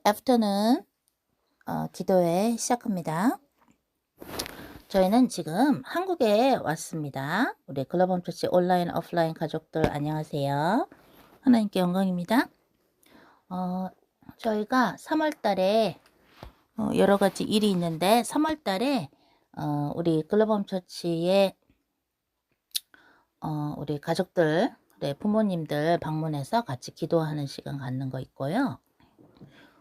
애프터는 기도회 시작합니다. 저희는 지금 한국에 왔습니다. 우리 글로벌 처치 온라인 오프라인 가족들 안녕하세요. 하나님께 영광입니다. 저희가 3월 달에 여러 가지 일이 있는데 3월 달에 우리 글로벌 처치의 우리 가족들, 부모님들 방문해서 같이 기도하는 시간 갖는 거 있고요.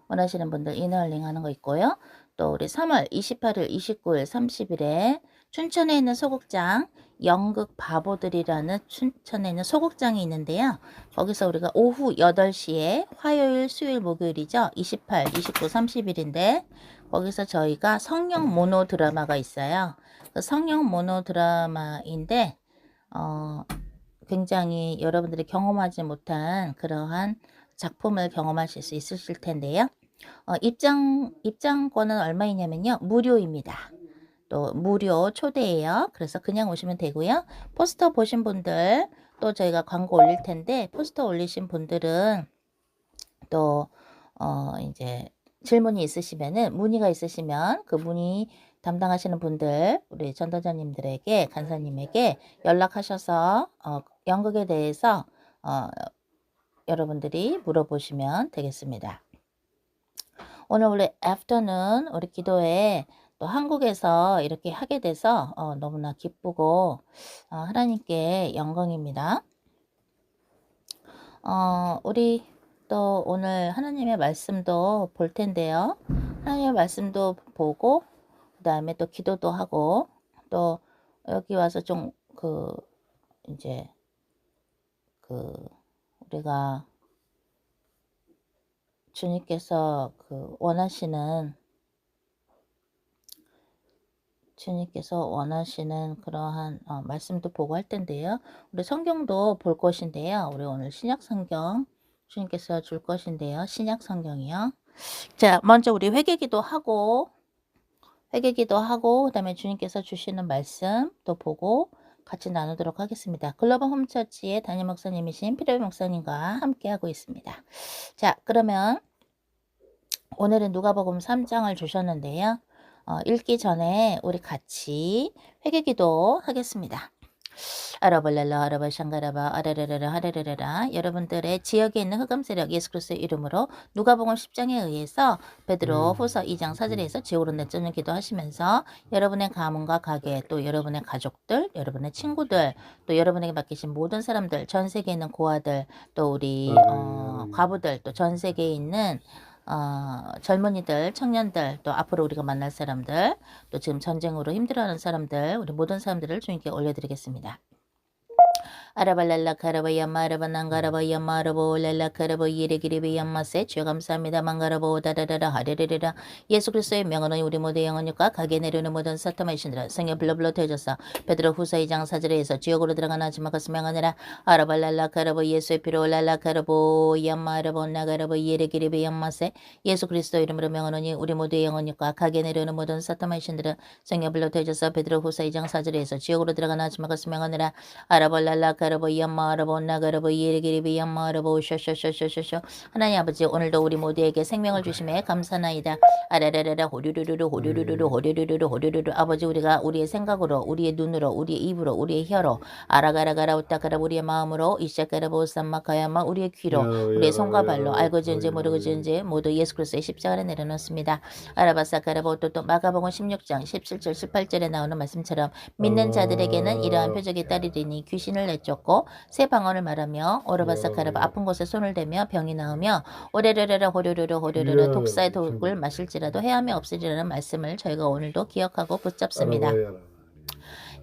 원하시는 분들 이너링 하는 거 있고요. 또 우리 3월 28일, 29일, 30일에 춘천에 있는 소극장 연극 바보들이라는 춘천에 있는 소극장이 있는데요. 거기서 우리가 오후 8시에 화요일, 수요일, 목요일이죠. 28, 29, 30일인데 거기서 저희가 성령 모노 드라마가 있어요. 그 성령 모노 드라마인데 굉장히 여러분들이 경험하지 못한 그러한 작품을 경험하실 수 있으실 텐데요. 입장권은 얼마이냐면요. 무료입니다. 또 무료 초대예요. 그래서 그냥 오시면 되고요. 포스터 보신 분들 또 저희가 광고 올릴 텐데 포스터 올리신 분들은 또 이제 질문이 있으시면은 문의가 있으시면 그 문의 담당하시는 분들 우리 전도자님들에게 간사님에게 연락하셔서 연극에 대해서 여러분들이 물어보시면 되겠습니다. 오늘 우리 애프터는 우리 기도회 또 한국에서 이렇게 하게 돼서 너무나 기쁘고 하나님께 영광입니다. 우리 또 오늘 하나님의 말씀도 볼 텐데요. 하나님의 말씀도 보고 그 다음에 또 기도도 하고 또 여기 와서 좀 이제 우리가 주님께서 원하시는 그러한 말씀도 보고 할 텐데요. 우리 성경도 볼 것인데요. 우리 오늘 신약 성경 주님께서 줄 것인데요. 신약 성경이요. 자, 먼저 우리 회개기도 하고 그다음에 주님께서 주시는 말씀도 보고 같이 나누도록 하겠습니다. 글로벌 홈처치의 담임 목사님이신 필요의 목사님과 함께 하고 있습니다. 자, 그러면 오늘은 누가복음 3장을 주셨는데요. 읽기 전에 우리 같이 회개기도 하겠습니다. 아라발랄라 아라바샹가라바 아라라라라 하라라라. 여러분들의 지역에 있는 흑암 세력 예수 그리스도의 이름으로 누가복음 10장에 의해서 베드로 후서 2장 4절에서 지옥으로 내쫓는 기도하시면서 여러분의 가문과 가게 또 여러분의 가족들 여러분의 친구들 또 여러분에게 맡기신 모든 사람들 전 세계에 있는 고아들 또 우리 과부들 또 전 세계에 있는 젊은이들, 청년들, 또 앞으로 우리가 만날 사람들, 또 지금 전쟁으로 힘들어하는 사람들, 우리 모든 사람들을 주님께 올려드리겠습니다. 아라발랄라 카라바야마 아라바난가라바야마 아라보랄라 카라보 이레기리비야마세 주여 감사합니다. 망가라보 다다다라 하레레레라 예수 그리스도의 명언은 우리 모두의 영혼과 가게 내려오는 모든 사탄의 신들아 성령 불러불러 되어졌어. 베드로 후서 2장 4절에서 지옥으로 들어가나 하지 마가스 명하느라 아라발랄라 카라보 예수의 피로 랄라 카라보 야마 아라보 나가라보 이레기리비야마세 예수 그리스도 이름으로 명언은 우리 모두의 영혼과 가게 내려오는 모든 사탄의 신들은 성령 불러 되어졌어. 베드로 후서 2장 4절에서 지옥으로 들어가나 하지 마가스 명하느라 아라발랄라 카라보 야마라보 나가라보 예리기리비 야마라보 쇼쇼쇼쇼쇼쇼 하나님 아버지 오늘도 우리 모두에게 생명을 주심에 감사나이다. 아라라라라 호류루루루 호류루루루 호류루루루 호류루루 아버지 우리가 우리의 생각으로 우리의 눈으로 우리의 입으로 우리의 혀로 아라가라가라 우타가라 우리의 마음으로 이샤가라보 삼마카야마 우리의 귀로 우리의 손과 발로 알고 지은지 모르고 지은지 모두 예수 그리스도의 십자가를 내려놓습니다. 아라바사가라보 또 마가복음 16장 17절 18절에 나오는 말씀처럼 믿는 자들에게는 이러한 표적이 따르리니 귀신을 내쫓고 새 방언을 말하며 오르바사카라바 아픈 곳에 손을 대며 병이 나으며 오레레레라 호르르르 호르르르 독사의 독을 마실지라도 해함이 없으리라는 말씀을 저희가 오늘도 기억하고 붙잡습니다.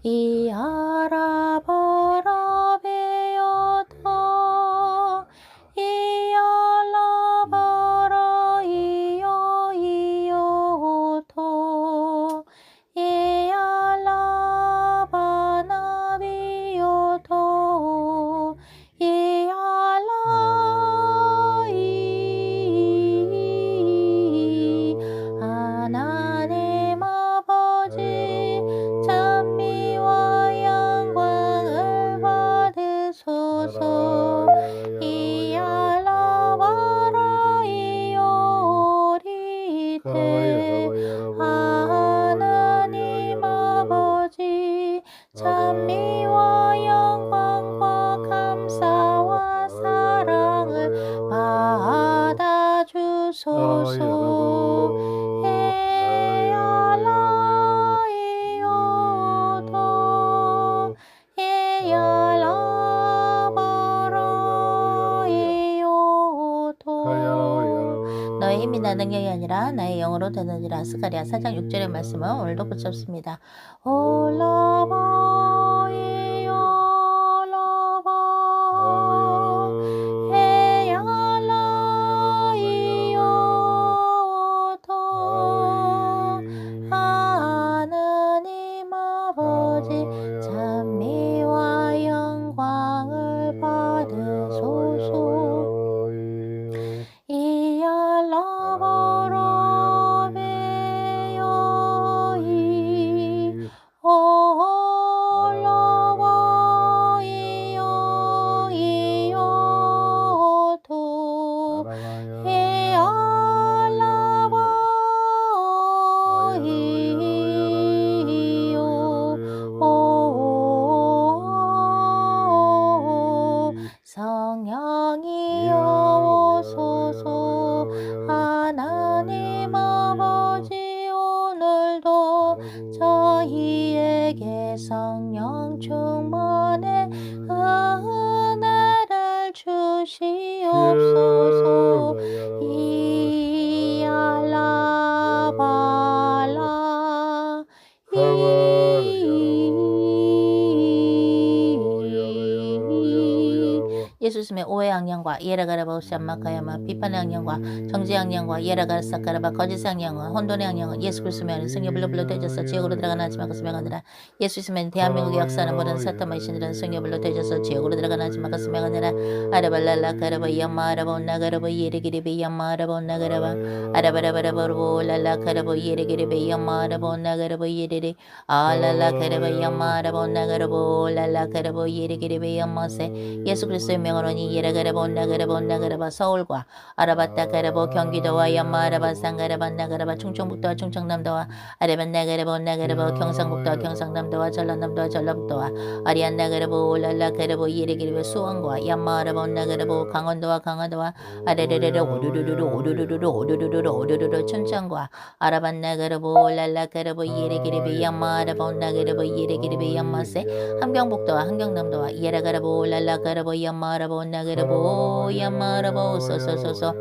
이 아라바라베요토 이 알라바라 이요 이요토 이 알라바나비요토 이 알라이 하나님 아버지 찬미와 영광을 받으소서. 나의 힘이나 능력이 아니라 나의 영으로 되느니라. 스가랴 4장 6절의 말씀은 오늘도 붙잡습니다. 올라바이요 라바 헤야라이요도 하느님 아버지 찬미와 영광을 받으소서. 이알라바라베요이 올라바이요이요도 헤알라바이요 성령이여 오소서. 하나님 아버지 오늘도 저희에게 성령 충만의 은혜를 주시옵소서. 이알라발라 예수님의 오해 악령과 예라가라바 샴마카야마 비판의 악령과 정죄의 악령과 예라가사카라바 거짓의 악령과 혼돈의 악령은 예수 그리스도의 안에 승리 불로 되져서 지옥으로 들어가나 하지만 그것을 명하느라. 예수님은 대한민국의 역사는 모든 사탄의 신들은 승리 불로 되져서 지옥으로 들어가나 하지만 그것을 명하느라. 아라발랄라 카라바 야마 아라바 온나가라바 예레기리베 야마 아라바 온나가라바 아라바라바라바로 랄라 카라바 예레기리베 야마 아라바 온나가라바 예레리 알랄라 카라바 야마 아라바 온나가라바 랄라 카라바 예레기리베 야마세. 예수 그리스도의 명으로니 예라가라바 온나가라바 온나가라바 서울과 아라바타 가라바 경기도와 야마 아라바 상가라바 나가라바 충청북도와 충청남도와 아라반 나가라바 온나가라바 경상북도와 경상남도와 전라남도와 전라북도와 아리안 나가라바 올랄라 가라바 예레기리베 수원과 야마 아라바 온나가라바 강원도와 강화도와 아레레레레 오르르르르 오르르르르 오르르르르 오르르르 춘천과 아라반 나가라바 올랄라 가라바 예레기리베 야마 아라바 온나가라바 예레기리베 야마세. 함경북도와 함경남도와 예라가라바 올랄라 가라바 야마라바 온나가라바 야마라바 소소소소.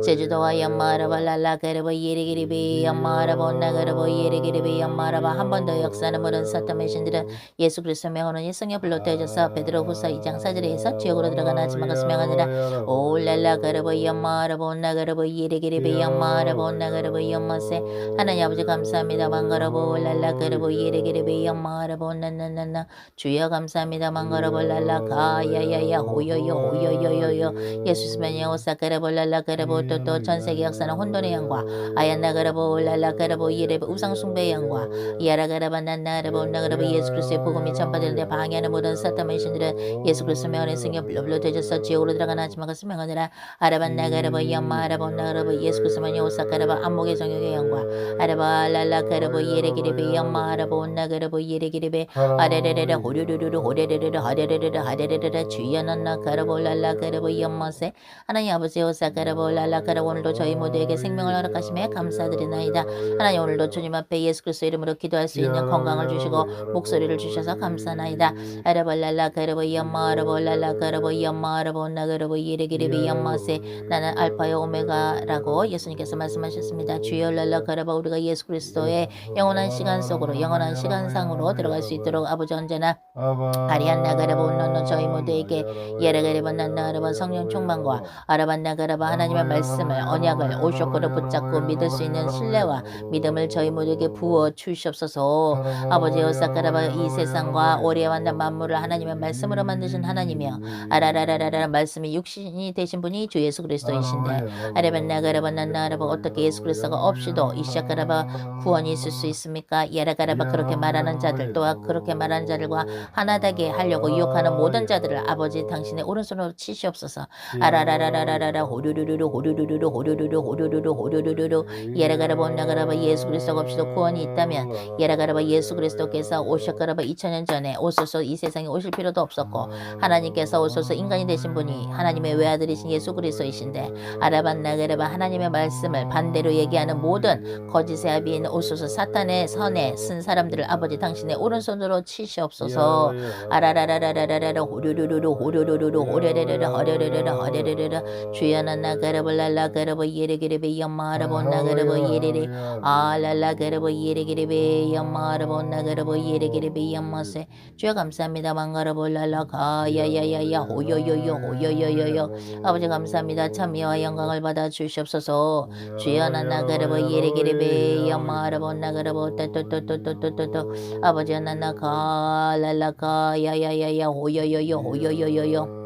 제주도와 야마라바 랄라가라바 예레기리베 야마라바 온나가라바 예레기리베 야마라바. 한 번 더 역사는 모든 사탄의 신들은 예수 그리스도 명으로 일성에 불로 되어져서 베드로후서 2장 4절에서 지옥으로 들어가나 하지만 그것을 명하느라. 올랄라가라바 야마라바 온나가라바 예레기리베 야마라바 온나가라바 야마세. 하나님 아버지 감사합니다. 망가라바 올랄라가라바 예레기리베 야마라바 온나나나나. 주여 감사합니다. 망가라바 랄라가 야야야 호요요 호요요요요. 예수스맨이 오사가라바 랄라가라바 또 전세계 역사는 혼돈의 영과 아얀나가라보 올랄라가라보 예레베 우상숭배의 영과 야라가라바 난나가라보 온나가라보 예수 그리스도의 복음이 전파되는데 방해하는 모든 사탄의 신들은 예수 그리스도 명언의 승리 불로 되져서 지옥으로 들어가나 하지만 그것을 명하느라. 아라반나가라보 야마라보 온나가라보 예수 그리스도만이 오사가라바 안목의 정욕의 영과 아라바 랄라가라보 예레기리베 야마라보 온나가라보 예레기리베 아레레레레 호르르르르 호레레레레 하레레레레 하레레레레 주연한나가라보 랄라가라보 야마세. 하나님 아버지 오사가라보 랄라 가라. 오늘도 저희 모두에게 생명을 허락하심에 감사드리나이다. 하나님 오늘도 주님 앞에 예수 그리스도 이름으로 기도할 수 있는 건강을 주시고 목소리를 주셔서 감사나이다. 아라발랄라 가라보 야마 아라보 랄라 가라보 야마 아라보 나가라보 예레기리비 야마세. 나는 알파요 오메가라고 예수님께서 말씀하셨습니다. 주여 랄라 가라보. 우리가 예수 그리스도의 영원한 시간 속으로 영원한 시간상으로 들어갈 수 있도록 아버지 언제나 아리안 나가라보 너너 저희 모두에게 예레가라보 난나가라보 성령 충만과 아라반 나가라보 하나님의 말씀을 언약을 오쇼크로 붙잡고 믿을 수 있는 신뢰와 믿음을 저희 모두에게 부어 주시옵소서. 아버지 오사카라바 이 세상과 오래 만난 만물을 하나님의 말씀으로 만드신 하나님이여 아라라라라라 말씀이 육신이 되신 분이 주 예수 그리스도이신데 아레반 나가라바 난나가라바 어떻게 예수 그리스도가 없이도 이샤카라바 구원이 있을 수 있습니까? 야라가라바 그렇게 말하는 자들 또한 그렇게 말하는 자들과 하나 되게 하려고 유혹하는 모든 자들을 아버지 당신의 오른손으로 치시옵소서. 아라라라라라라 호루루루루 호루루루루 호루루루 호루루루 호루루루. 예라가라바 온나가라바 예수 그리스도가 없이도 구원이 있다면 예라가라바 예수 그리스도께서 오셨가라바 2000년 전에 오소서 이 세상에 오실 필요도 없었고 하나님께서 오소서 인간이 되신 분이 하나님의 외아들이신 예수 그리스도이신데 아라반나가라바 하나님의 말씀을 반대로 얘기하는 모든 거짓의 아비인 오소서 사탄의 선에 쓴 사람들을 아버지 당신의 오른손으로 치시옵소서. 아라라라라라라 호루루루루 호루루루루 호레레레레 허레레레레 허레레레레 주여 나가라발라 la garabo yere gerebe yamarabo nagarabo yere la garabo yere gerebe yamarabo nagarabo yere gerebe yamase 주여 감사합니다. 망가라보 랄라가 야야야야 호요요요 호요요요요 아버지 감사합니다. 참여와 영광을 받아 주시옵소서. 주여 나나가라보 예레게레베 야마라보 나가라보 따또또또또또또 아버지 나나가 랄라가 야야야야 호요요요 호요요요요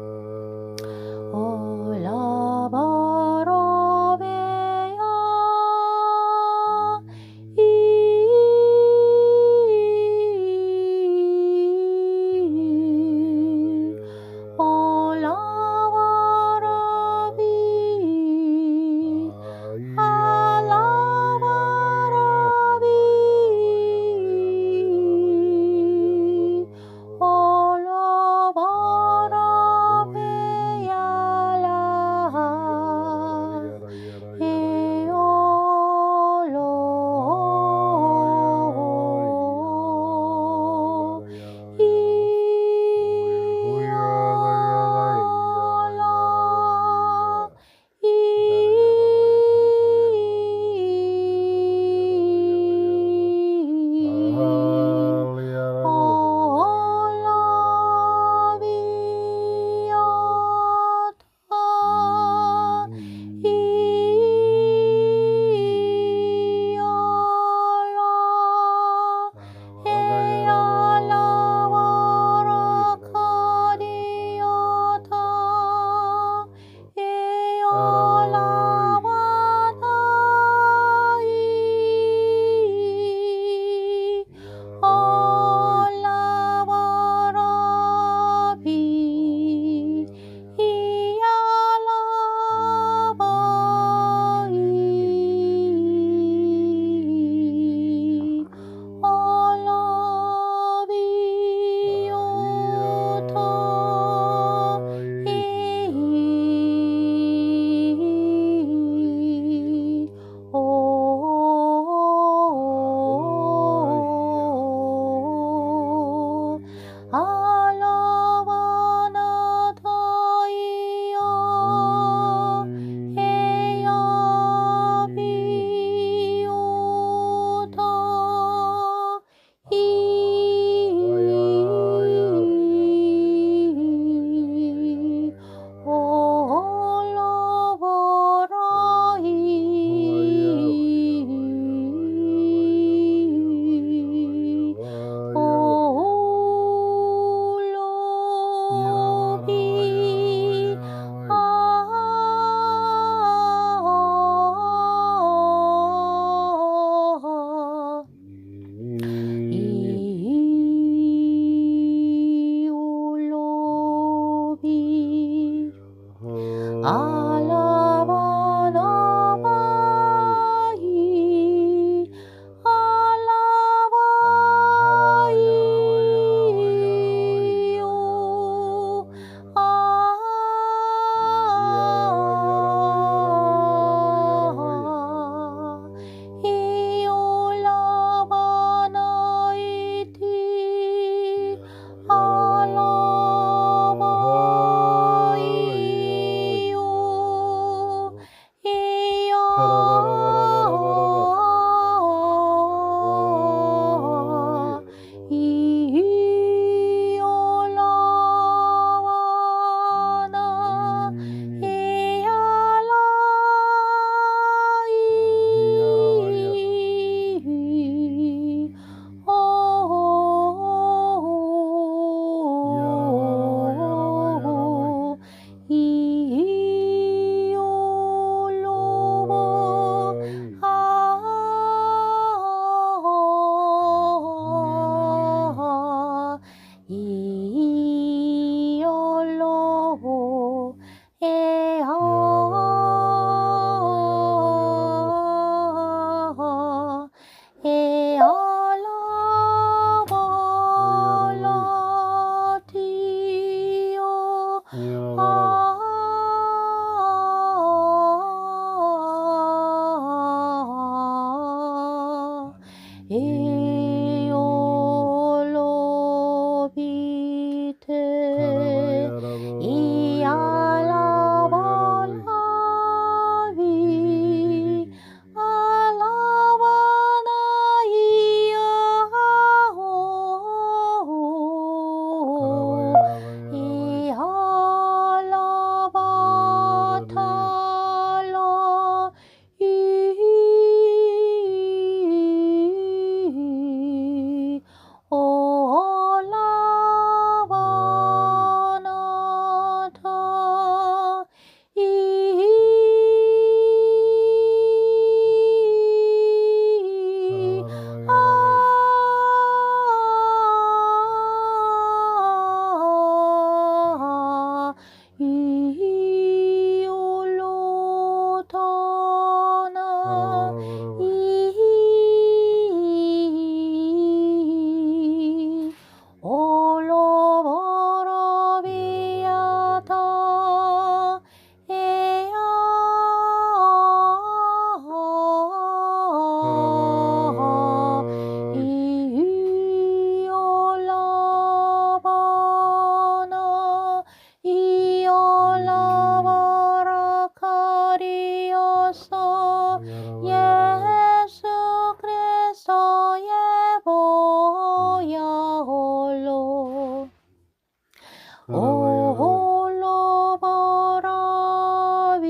홀로 보라비요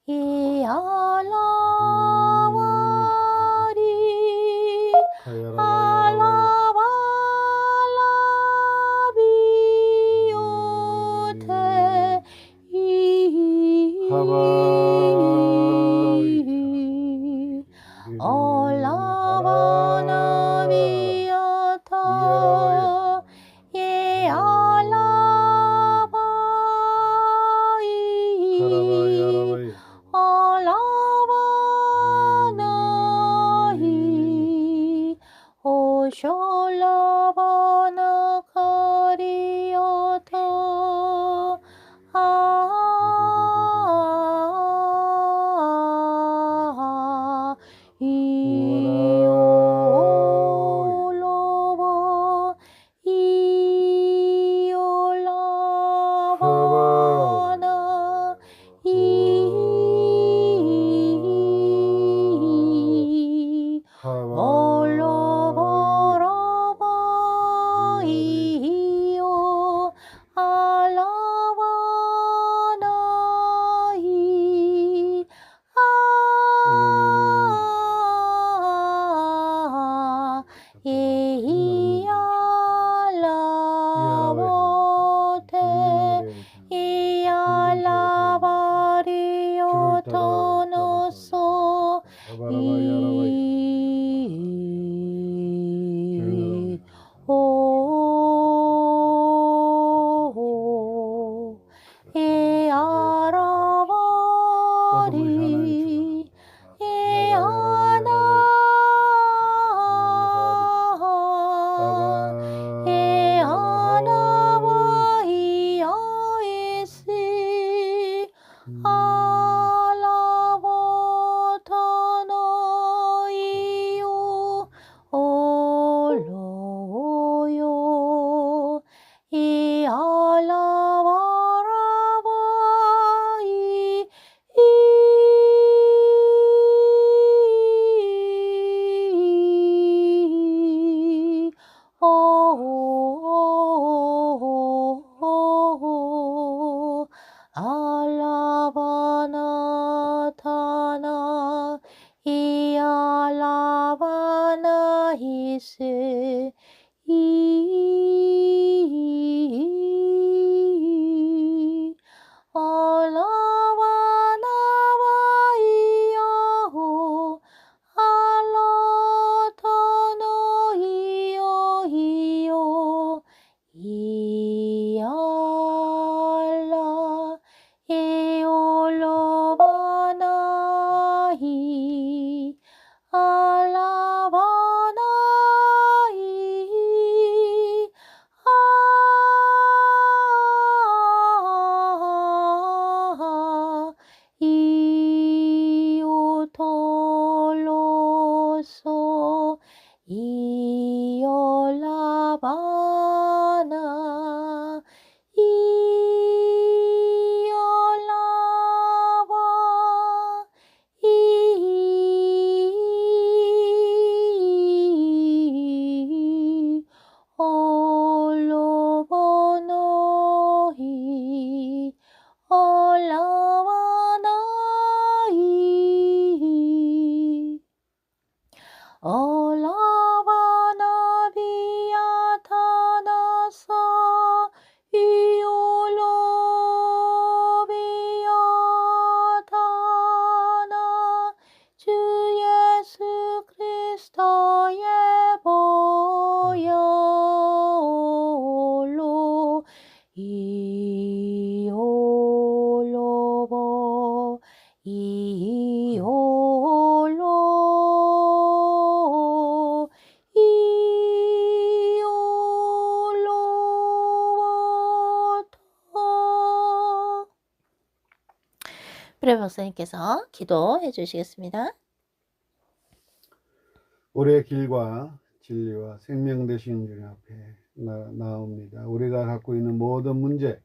이 알라와리 알라발라비요 테이 올라바나비야타 예 알라바이 알라바나히 오쇼라바나 카리야타 이올라바 이올라바나 이 올라바라바 이요 알라바나 이 이알라보테 이알라바리오토노소 이오 이알라바리 이아나 이아나와 이아이시 알라보타노이요 올로요 이 알라바라바이 알라바나타나 이 알라바나 히세 이 알라바나바이야호 알라타노이요 이요 이알라 이올로바나히 알라바나히 이오톨로소 이올라바나 이올라바 이 올로보노히 올라와나이 올라바나비야타나사 이올로비야타나 주 예수 그리스도의 보혈로 이올로보 이올로 이올로타 프레 박사님께서 기도해 주시겠습니다. 우리의 길과 진리와 생명 되신 주님 앞에 나옵니다. 우리가 갖고 있는 모든 문제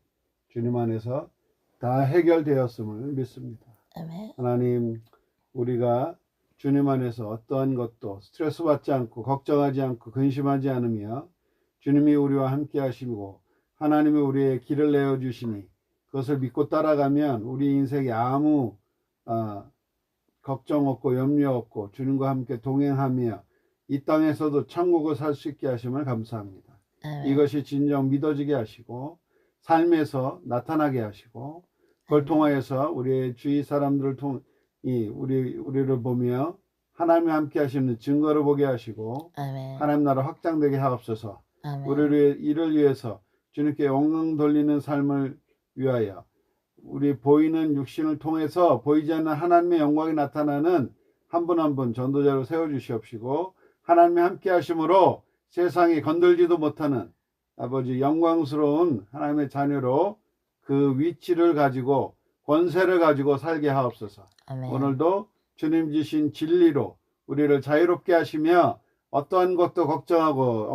주님 안에서 다 해결되었음을 믿습니다. 아멘. 하나님, 우리가 주님 안에서 어떠한 것도 스트레스 받지 않고 걱정하지 않고 근심하지 않으며 주님이 우리와 함께 하시고 하나님이 우리의 길을 내어주시니 그것을 믿고 따라가면 우리 인생에 아무 걱정 없고 염려 없고 주님과 함께 동행하며 이 땅에서도 천국을 살 수 있게 하심을 감사합니다. 이것이 진정 믿어지게 하시고 삶에서 나타나게 하시고 그걸 통하여서 우리의 주위 사람들을 우리를 보며 하나님이 함께 하시는 증거를 보게 하시고 하나님 나라 확장되게 하옵소서. 우리를 이를 위해서 주님께 영광 돌리는 삶을 위하여 우리 보이는 육신을 통해서 보이지 않는 하나님의 영광이 나타나는 한 분 한 분 전도자로 세워주시옵시고 하나님이 함께 하심으로 세상이 건들지도 못하는 아버지 영광스러운 하나님의 자녀로 그 위치를 가지고 권세를 가지고 살게 하옵소서. 오늘도 주님 주신 진리로 우리를 자유롭게 하시며 어떠한 것도 걱정하고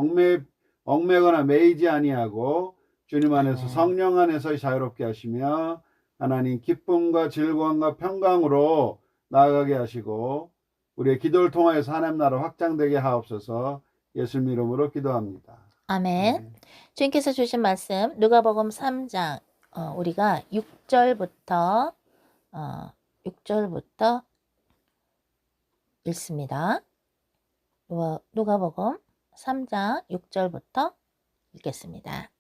얽매거나 매이지 아니하고 주님 안에서 성령 안에서 자유롭게 하시며 하나님 기쁨과 즐거움과 평강으로 나아가게 하시고 우리의 기도를 통하여서 하나님 나라 확장되게 하옵소서. 예수님 이름으로 기도합니다. 아멘. 주님께서 주신 말씀 누가복음 3장 우리가 6절부터 읽습니다. 누가복음 3장 6절부터 읽겠습니다.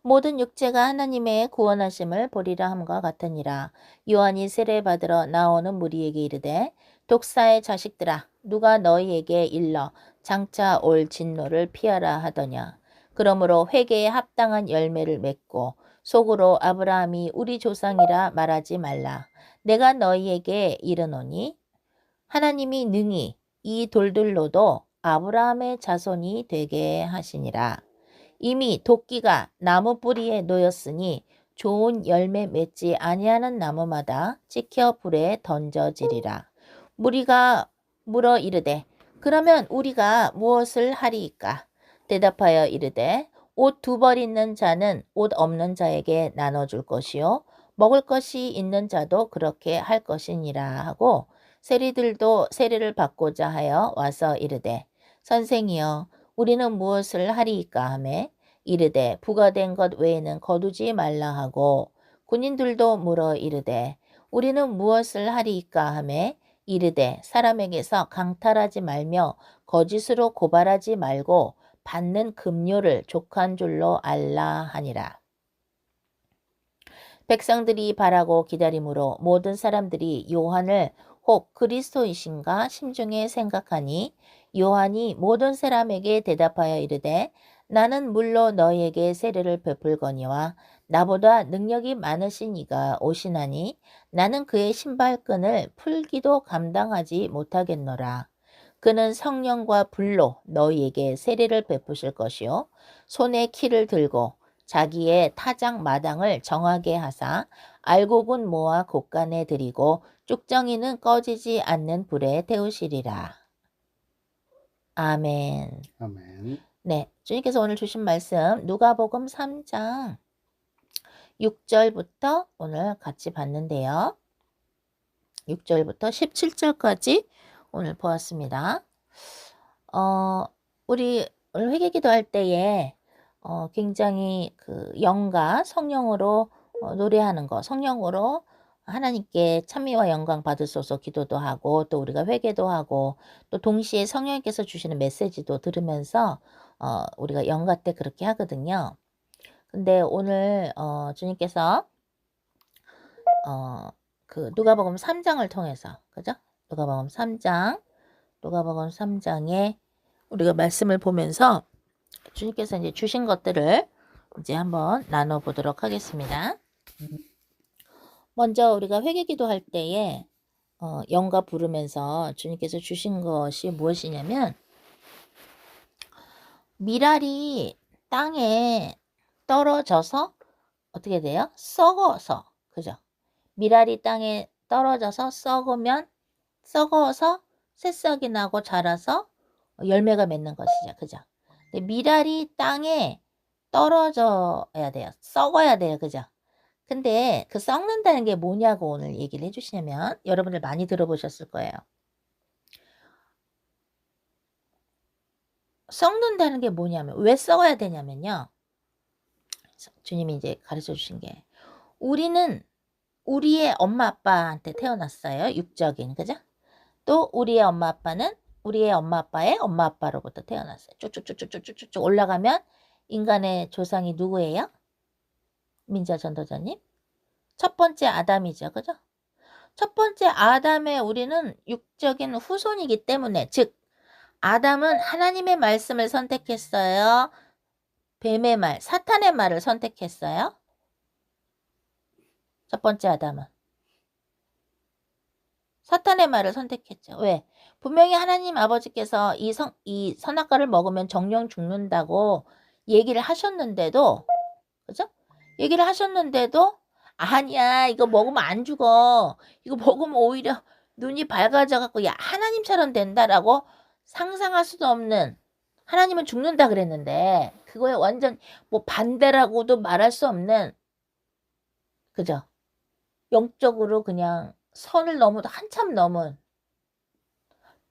모든 육체가 하나님의 구원하심을 보리라 함과 같으니라. 요한이 세례받으러 나오는 무리에게 이르되 독사의 자식들아 누가 너희에게 일러 장차 올 진노를 피하라 하더냐. 그러므로 회개에 합당한 열매를 맺고 속으로 아브라함이 우리 조상이라 말하지 말라. 내가 너희에게 이르노니 하나님이 능히 이 돌들로도 아브라함의 자손이 되게 하시니라. 이미 도끼가 나무 뿌리에 놓였으니 좋은 열매 맺지 아니하는 나무마다 찍혀 불에 던져지리라. 무리가 물어 이르되 그러면 우리가 무엇을 하리이까? 대답하여 이르되 옷 2벌 있는 자는 옷 없는 자에게 나눠줄 것이요 먹을 것이 있는 자도 그렇게 할 것이니라 하고 세리들도 세례를 받고자 하여 와서 이르되 선생이여 우리는 무엇을 하리이까 하매 이르되 부과된 것 외에는 거두지 말라 하고 군인들도 물어 이르되 우리는 무엇을 하리이까 하매 이르되 사람에게서 강탈하지 말며 거짓으로 고발하지 말고 받는 급료를 족한 줄로 알라 하니라. 백성들이 바라고 기다림으로 모든 사람들이 요한을 혹 그리스도이신가 심중에 생각하니 요한이 모든 사람에게 대답하여 이르되 나는 물로 너희에게 세례를 베풀거니와 나보다 능력이 많으신 이가 오시나니 나는 그의 신발끈을 풀기도 감당하지 못하겠노라. 그는 성령과 불로 너희에게 세례를 베푸실 것이요 손에 키를 들고 자기의 타작 마당을 정하게 하사 알곡은 모아 곳간에 들이고 쭉정이는 꺼지지 않는 불에 태우시리라. 아멘. 아멘. 네, 주님께서 오늘 주신 말씀 누가복음 3장 6절부터 오늘 같이 봤는데요. 6절부터 17절까지 오늘 보았습니다. 우리 오늘 회개기도 할 때에 굉장히 그 영과 성령으로 노래하는 거, 성령으로 하나님께 찬미와 영광 받으소서 기도도 하고 또 우리가 회개도 하고 또 동시에 성령께서 주시는 메시지도 들으면서 우리가 영가 때 그렇게 하거든요. 근데 오늘 주님께서 그 누가복음 3장을 통해서 그죠? 누가복음 3장에 우리가 말씀을 보면서 주님께서 이제 주신 것들을 이제 한번 나눠 보도록 하겠습니다. 먼저 우리가 회개기도 할 때에 영가 부르면서 주님께서 주신 것이 무엇이냐면 밀알이 땅에 떨어져서 어떻게 돼요? 썩어서 그죠? 밀알이 땅에 떨어져서 썩어서 새싹이 나고 자라서 열매가 맺는 것이죠. 그죠? 근데 밀알이 땅에 떨어져야 돼요. 썩어야 돼요. 그죠? 근데 그 썩는다는 게 뭐냐고 오늘 얘기를 해주시냐면 여러분들 많이 들어보셨을 거예요. 썩는다는 게 뭐냐면, 왜 썩어야 되냐면요. 주님이 이제 가르쳐 주신 게, 우리는 우리의 엄마 아빠한테 태어났어요. 육적인, 그죠? 또 우리의 엄마 아빠는 우리의 엄마 아빠의 엄마 아빠로부터 태어났어요. 쭉쭉쭉쭉쭉쭉 올라가면 인간의 조상이 누구예요? 민자 전도자님? 첫 번째 아담이죠. 그죠? 첫 번째 아담의 우리는 육적인 후손이기 때문에, 즉 아담은 하나님의 말씀을 선택했어요? 뱀의 말, 사탄의 말을 선택했어요? 첫 번째 아담은 사탄의 말을 선택했죠. 왜? 분명히 하나님 아버지께서 이 선악과를 먹으면 정령 죽는다고 얘기를 하셨는데도, 그죠? 얘기를 하셨는데도, 아니야, 이거 먹으면 안 죽어. 이거 먹으면 오히려 눈이 밝아져갖고, 야, 하나님처럼 된다라고 상상할 수도 없는, 하나님은 죽는다 그랬는데, 그거에 완전 뭐 반대라고도 말할 수 없는, 그죠? 영적으로 그냥 선을 넘어도 한참 넘은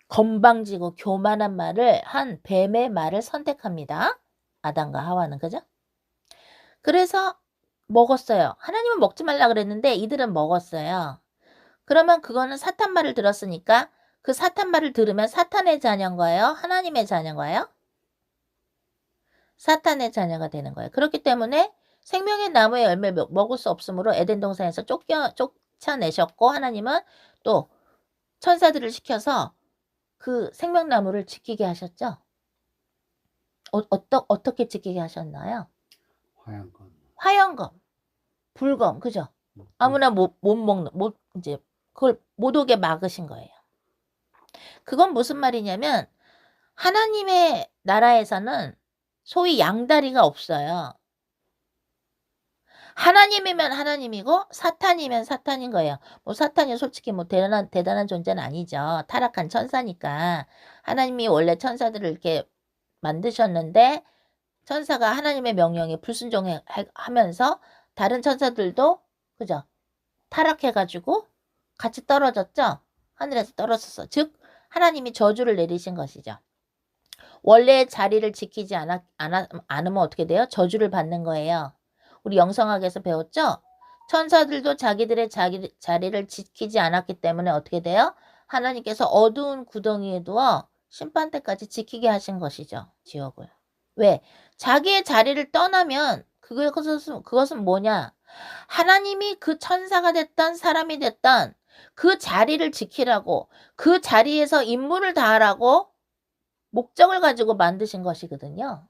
건방지고 교만한 말을 한 뱀의 말을 선택합니다. 아담과 하와는, 그죠? 그래서 먹었어요. 하나님은 먹지 말라 그랬는데 이들은 먹었어요. 그러면 그거는 사탄 말을 들었으니까, 그 사탄 말을 들으면 사탄의 자녀인가요? 하나님의 자녀인가요? 사탄의 자녀가 되는 거예요. 그렇기 때문에 생명의 나무의 열매를 먹을 수 없으므로 에덴 동산에서 쫓아내셨고, 하나님은 또 천사들을 시켜서 그 생명나무를 지키게 하셨죠. 어떻게 지키게 하셨나요? 화영검, 불검, 그죠? 아무나 못 먹는, 이제 그걸 못 오게 막으신 거예요. 그건 무슨 말이냐면, 하나님의 나라에서는 소위 양다리가 없어요. 하나님이면 하나님이고 사탄이면 사탄인 거예요. 뭐 사탄이 솔직히 뭐 대단한 존재는 아니죠. 타락한 천사니까. 하나님이 원래 천사들을 이렇게 만드셨는데, 천사가 하나님의 명령에 불순종하면서 다른 천사들도, 그죠? 타락해가지고 같이 떨어졌죠? 하늘에서 떨어졌어. 즉 하나님이 저주를 내리신 것이죠. 원래의 자리를 지키지 않으면 어떻게 돼요? 저주를 받는 거예요. 우리 영성학에서 배웠죠? 천사들도 자기들의 자리를 지키지 않았기 때문에 어떻게 돼요? 하나님께서 어두운 구덩이에 두어 심판 때까지 지키게 하신 것이죠. 지옥을. 왜? 자기의 자리를 떠나면 그것은 뭐냐? 하나님이 그 천사가 됐던 사람이 됐던 그 자리를 지키라고, 그 자리에서 임무를 다하라고 목적을 가지고 만드신 것이거든요.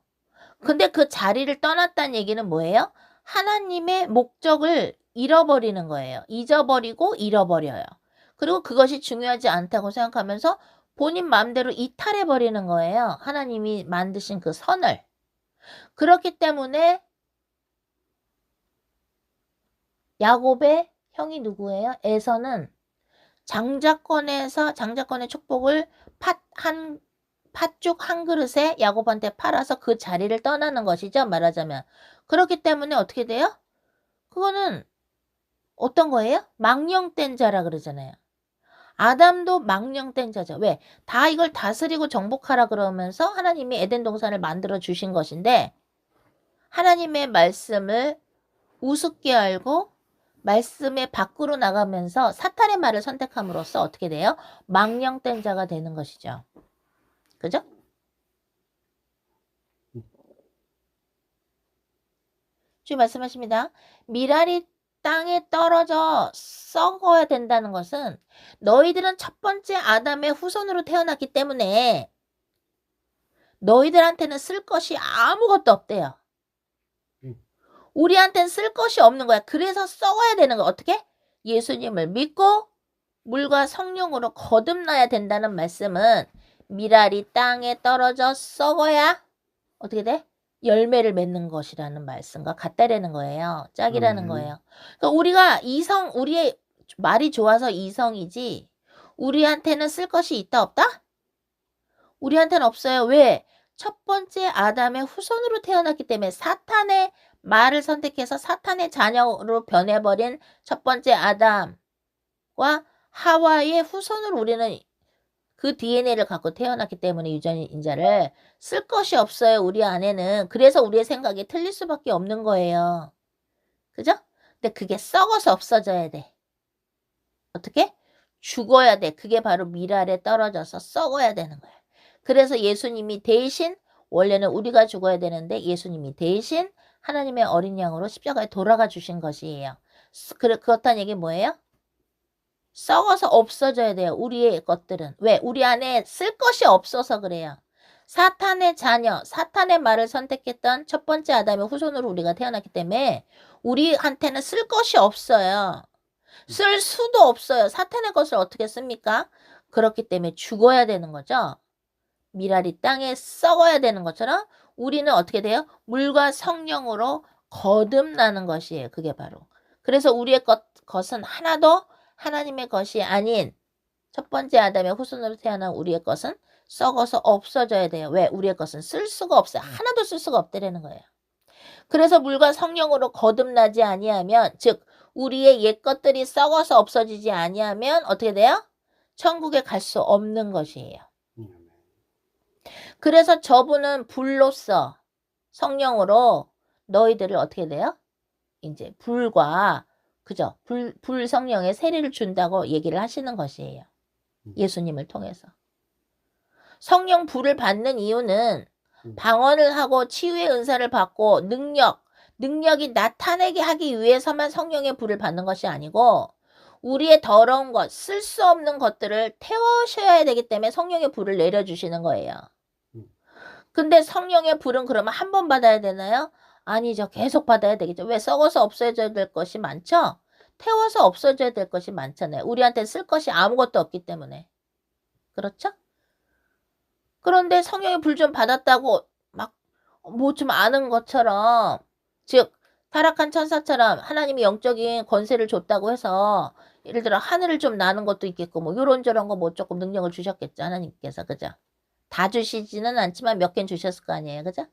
근데 그 자리를 떠났다는 얘기는 뭐예요? 하나님의 목적을 잃어버리는 거예요. 잊어버리고 잃어버려요. 그리고 그것이 중요하지 않다고 생각하면서 본인 마음대로 이탈해버리는 거예요. 하나님이 만드신 그 선을. 그렇기 때문에 야곱의 형이 누구예요? 에서는 장자권의 축복을 팥죽 한 그릇에 야곱한테 팔아서 그 자리를 떠나는 것이죠. 말하자면. 그렇기 때문에 어떻게 돼요? 그거는 어떤 거예요? 망령된 자라 그러잖아요. 아담도 망령된 자죠. 왜? 다 이걸 다스리고 정복하라 그러면서 하나님이 에덴 동산을 만들어 주신 것인데, 하나님의 말씀을 우습게 알고 말씀의 밖으로 나가면서 사탄의 말을 선택함으로써 어떻게 돼요? 망령된 자가 되는 것이죠. 그죠? 주님 말씀하십니다. 미랄이 땅에 떨어져 썩어야 된다는 것은, 너희들은 첫 번째 아담의 후손으로 태어났기 때문에 너희들한테는 쓸 것이 아무것도 없대요. 우리한테는 쓸 것이 없는 거야. 그래서 썩어야 되는 거야. 어떻게? 예수님을 믿고 물과 성령으로 거듭나야 된다는 말씀은, 미랄이 땅에 떨어져 썩어야 어떻게 돼? 열매를 맺는 것이라는 말씀과 같다라는 거예요. 짝이라는 거예요. 그러니까 우리가 우리의 말이 좋아서 이성이지, 우리한테는 쓸 것이 있다 없다? 우리한테는 없어요. 왜? 첫 번째 아담의 후손으로 태어났기 때문에, 사탄의 말을 선택해서 사탄의 자녀로 변해버린 첫 번째 아담과 하와의 후손으로 우리는 그 DNA를 갖고 태어났기 때문에 유전인자를 쓸 것이 없어요. 우리 안에는. 그래서 우리의 생각이 틀릴 수밖에 없는 거예요. 그죠? 근데 그게 썩어서 없어져야 돼. 어떻게? 죽어야 돼. 그게 바로 밀알에 떨어져서 썩어야 되는 거야. 그래서 예수님이 대신 원래는 우리가 죽어야 되는데 예수님이 대신 하나님의 어린 양으로 십자가에 돌아가 주신 것이에요. 그렇다는 얘기 뭐예요? 썩어서 없어져야 돼요. 우리의 것들은. 왜? 우리 안에 쓸 것이 없어서 그래요. 사탄의 자녀, 사탄의 말을 선택했던 첫 번째 아담의 후손으로 우리가 태어났기 때문에 우리한테는 쓸 것이 없어요. 쓸 수도 없어요. 사탄의 것을 어떻게 씁니까? 그렇기 때문에 죽어야 되는 거죠. 밀알이 땅에 썩어야 되는 것처럼 우리는 어떻게 돼요? 물과 성령으로 거듭나는 것이에요. 그게 바로. 그래서 우리의 것은 하나도 하나님의 것이 아닌 첫 번째 아담의 후손으로 태어난 우리의 것은 썩어서 없어져야 돼요. 왜? 우리의 것은 쓸 수가 없어요. 하나도 쓸 수가 없다라는 거예요. 그래서 물과 성령으로 거듭나지 아니하면, 즉 우리의 옛 것들이 썩어서 없어지지 아니하면 어떻게 돼요? 천국에 갈 수 없는 것이에요. 그래서 저분은 불로써 성령으로 너희들을 어떻게 돼요? 이제 불과 그죠? 불 성령의 세례를 준다고 얘기를 하시는 것이에요. 예수님을 통해서. 성령 불을 받는 이유는 방언을 하고 치유의 은사를 받고 능력이 나타내게 하기 위해서만 성령의 불을 받는 것이 아니고 우리의 더러운 것, 쓸 수 없는 것들을 태워셔야 되기 때문에 성령의 불을 내려주시는 거예요. 근데 성령의 불은 그러면 한 번 받아야 되나요? 아니죠. 계속 받아야 되겠죠. 왜? 썩어서 없어져야 될 것이 많죠? 태워서 없어져야 될 것이 많잖아요. 우리한테 쓸 것이 아무것도 없기 때문에. 그렇죠? 그런데 성령의 불 좀 받았다고 막 뭐 좀 아는 것처럼, 즉 타락한 천사처럼 하나님이 영적인 권세를 줬다고 해서 예를 들어 하늘을 좀 나는 것도 있겠고 뭐 요런저런 거 뭐 조금 능력을 주셨겠죠. 하나님께서. 그죠? 다 주시지는 않지만 몇 개는 주셨을 거 아니에요. 그죠?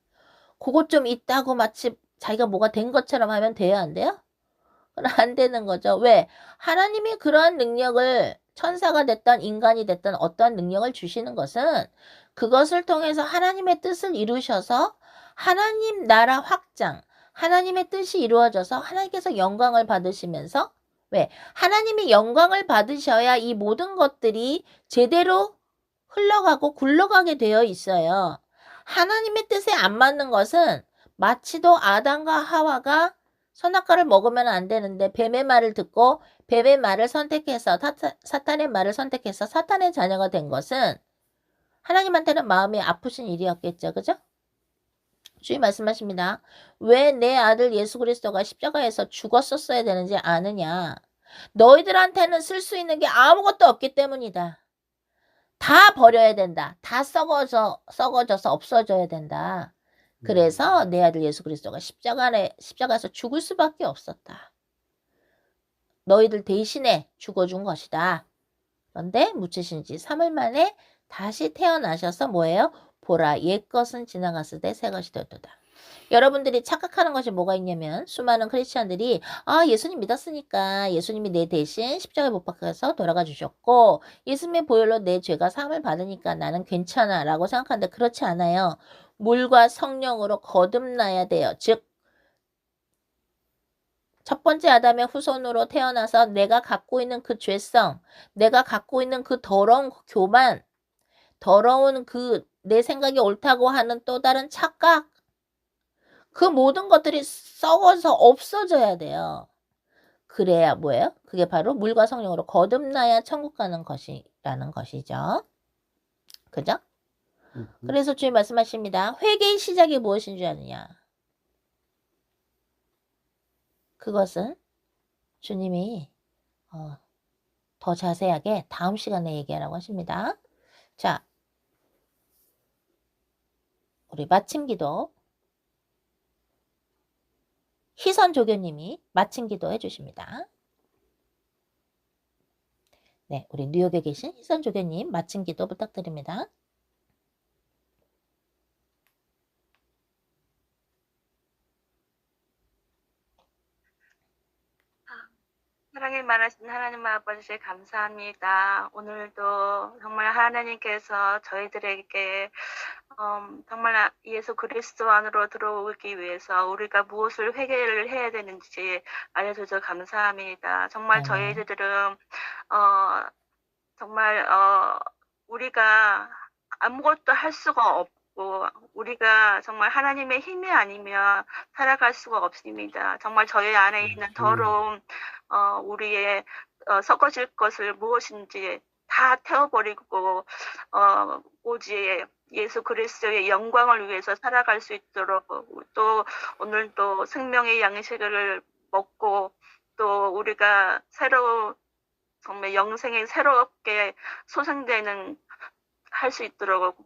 그것 좀 있다고 마치 자기가 뭐가 된 것처럼 하면 돼요? 안 돼요? 그건 안 되는 거죠. 왜? 하나님이 그러한 능력을 천사가 됐던 인간이 됐던 어떠한 능력을 주시는 것은 그것을 통해서 하나님의 뜻을 이루셔서 하나님 나라 확장, 하나님의 뜻이 이루어져서 하나님께서 영광을 받으시면서 왜? 하나님이 영광을 받으셔야 이 모든 것들이 제대로 흘러가고 굴러가게 되어 있어요. 하나님의 뜻에 안 맞는 것은 마치도 아담과 하와가 선악과를 먹으면 안 되는데 뱀의 말을 듣고 뱀의 말을 선택해서 사탄의 말을 선택해서 사탄의 자녀가 된 것은 하나님한테는 마음이 아프신 일이었겠죠. 그죠? 주님 말씀하십니다. 왜 내 아들 예수 그리스도가 십자가에서 죽었었어야 되는지 아느냐? 너희들한테는 쓸 수 있는 게 아무것도 없기 때문이다. 다 버려야 된다. 다 썩어져서 없어져야 된다. 그래서 내 아들 예수 그리스도가 십자가에서 죽을 수밖에 없었다. 너희들 대신에 죽어준 것이다. 그런데 묻히신 지 3일 만에 다시 태어나셔서 뭐예요? 보라 옛 것은 지나갔을 때 새 것이 되었도다. 여러분들이 착각하는 것이 뭐가 있냐면 수많은 크리스찬들이 예수님 믿었으니까 예수님이 내 대신 십자가에 못 박혀서 돌아가 주셨고 예수님의 보혈로 내 죄가 사함을 받으니까 나는 괜찮아 라고 생각하는데 그렇지 않아요. 물과 성령으로 거듭나야 돼요. 즉 첫 번째 아담의 후손으로 태어나서 내가 갖고 있는 그 죄성, 내가 갖고 있는 그 더러운 교만, 더러운 그 내 생각이 옳다고 하는 또 다른 착각, 그 모든 것들이 썩어서 없어져야 돼요. 그래야 뭐예요? 그게 바로 물과 성령으로 거듭나야 천국 가는 것이라는 것이죠. 그죠? 그래서 주님 말씀하십니다. 회개의 시작이 무엇인 줄 아느냐? 그것은 주님이 더 자세하게 다음 시간에 얘기하라고 하십니다. 자, 우리 마침 기도 희선 조교님이 마침 기도 해주십니다. 네, 우리 뉴욕에 계신 희선 조교님 마침 기도 부탁드립니다. 사랑이 많으신 하나님 아버지 감사합니다. 오늘도 정말 하나님께서 저희들에게 정말 예수 그리스도 안으로 들어오기 위해서 우리가 무엇을 회개를 해야 되는지 알려줘서 감사합니다. 정말 아멘. 저희들은 정말 우리가 아무것도 할 수가 없고 우리가 정말 하나님의 힘이 아니면 살아갈 수가 없습니다. 정말 저희 안에 있는 더러운 우리의 썩어질 것을 무엇인지 다 태워버리고 오직 예수 그리스도의 영광을 위해서 살아갈 수 있도록 또 오늘도 생명의 양식을 먹고 또 우리가 정말 영생에 새롭게 소생되는 할 수 있도록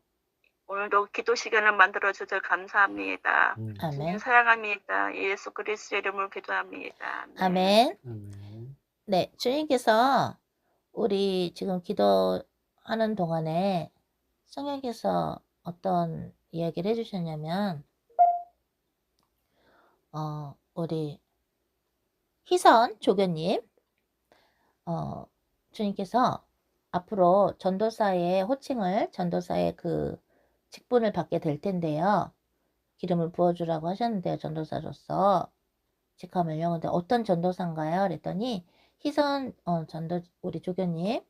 오늘도 기도 시간을 만들어 주셔서 감사합니다. 아멘. 주님 사랑합니다. 예수 그리스도의 이름으로 기도합니다. 아멘. 아멘. 네, 주님께서 우리 지금 기도하는 동안에 성령께서 어떤 이야기를 해주셨냐면, 우리 희선 조교님, 주님께서 앞으로 전도사의 호칭을, 전도사의 그 직분을 받게 될 텐데요. 기름을 부어주라고 하셨는데요. 전도사로서 직함을 영어인데 어떤 전도사인가요? 그랬더니 희선 우리 조교님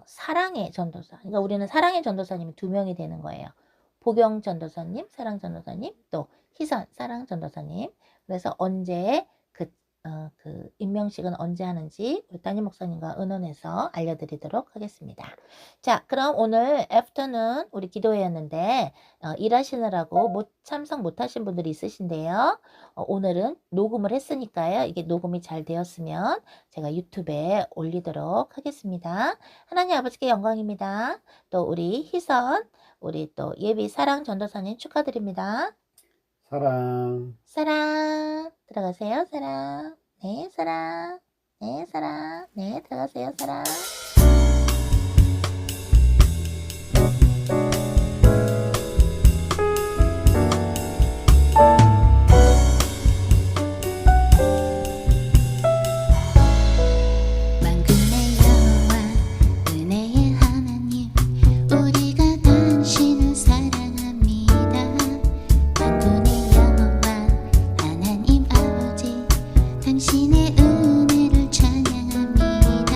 사랑의 전도사. 그러니까 우리는 사랑의 전도사님이 2명이 되는 거예요. 보경 전도사님, 사랑 전도사님, 또 희선 사랑 전도사님. 그래서 언제 그 임명식은 언제 하는지 우리 담임 목사님과 의논해서 알려드리도록 하겠습니다. 자, 그럼 오늘 애프터는 우리 기도회였는데 일하시느라고 참석 못하신 분들이 있으신데요. 오늘은 녹음을 했으니까요. 이게 녹음이 잘 되었으면 제가 유튜브에 올리도록 하겠습니다. 하나님 아버지께 영광입니다. 또 우리 희선, 우리 또 예비 사랑 전도사님 축하드립니다. 사랑. 사랑 들어가세요. 사랑. 네, 사랑. 네, 사랑. 네, 들어가세요. 사랑. 만군의 여호와 은혜의 하나님 우리가 당신을 사랑합니다. 만군의 여호와 하나님 아버지 당신의 은혜를 찬양합니다.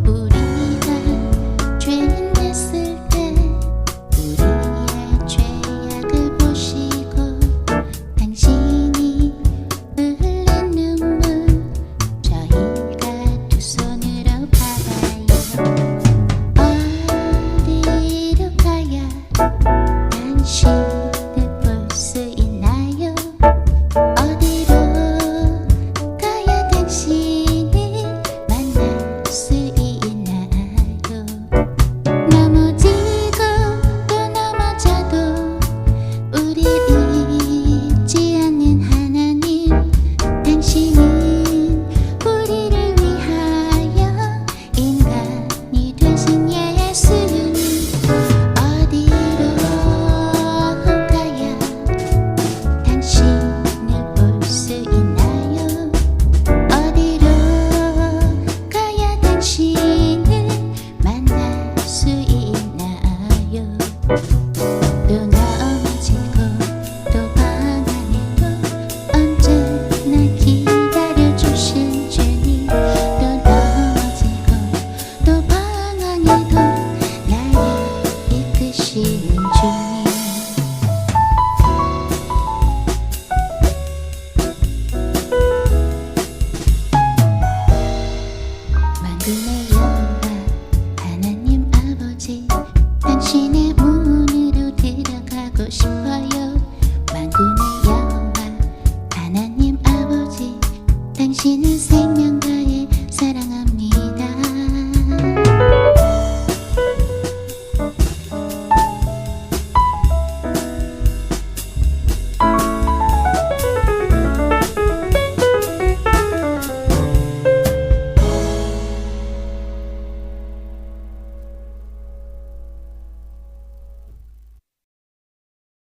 우리가 죄인됐을 때 우리의 죄악을 보시고 당신이 흘린 눈물 저희가 두 손으로 받아요. 어디로 가야 당신을 볼 수 있나요? 어디로 가야 당신을 만날 수 있나요? 넘어지고 또 넘어져도 우리 잊지 않는 하나님 당신은 우리를 위하여 인간이 되신 예수님 어디로 가야 당신을 볼 수 있나요? 어디로 가야 당신을 만날 수 있나요? 또 넘어지고 또 방황해도 언제나 기다려주신 주님 또 넘어지고 또 방황해도 나를 이끄시는 주님 만군의 여호와 하나님 아버지 당신의